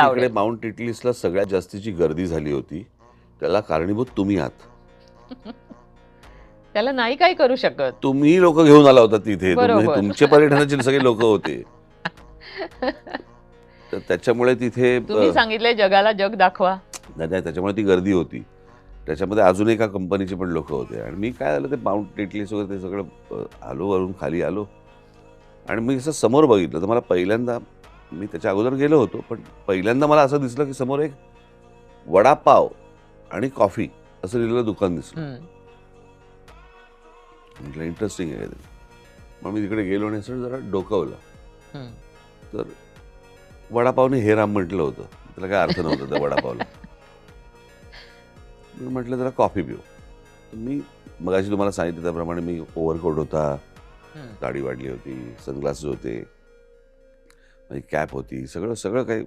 ऐकायला तिकडे आवडेल. माउंट इटलीसला सगळ्यात जास्तीची गर्दी झाली होती. त्याला कारणीभूत तुम्ही आहात. त्याला नाही काही करू शकत. तुम्ही लोक घेऊन आला होता तिथे. म्हणजे बरोबर. तुमचे पर्यटनाचे सगळे लोक होते. तर त्याच्यामुळे तिथे तुम्ही सांगितलंय जगाला जग दाखवा. नाही नाही, त्याच्यामुळे ती गर्दी होती. त्याच्यामध्ये अजून एका कंपनीचे पण लोक होते आणि मी काय झालं ते माउंट इटलीस वगैरे ते सगळं आलो, वरून खाली आलो आणि मी असं समोर बघितलं तर मला पहिल्यांदा, मी त्याच्या अगोदर गेलो होतो, पण पहिल्यांदा मला असं दिसलं की समोर एक वडापाव आणि कॉफी असं लिहिलेलं दुकान दिसलं. हं. म्हटलं इंटरेस्टिंग आहे काहीतरी. मग मी तिकडे गेलो आणि असं जरा डोकावलं. हं. तर वडापावने हे राम म्हटलं होतं. त्याला काय अर्थ नव्हता त्या वडापावला. मी म्हटलं जरा कॉफी पिऊ. तर मी मगाशी तुम्हाला सांगितलं त्याप्रमाणे मी ओव्हरकोट होता, हं. दाढी वाढली होती, सनग्लासेस होते, माझी कॅप होती, सगळं सगळं काही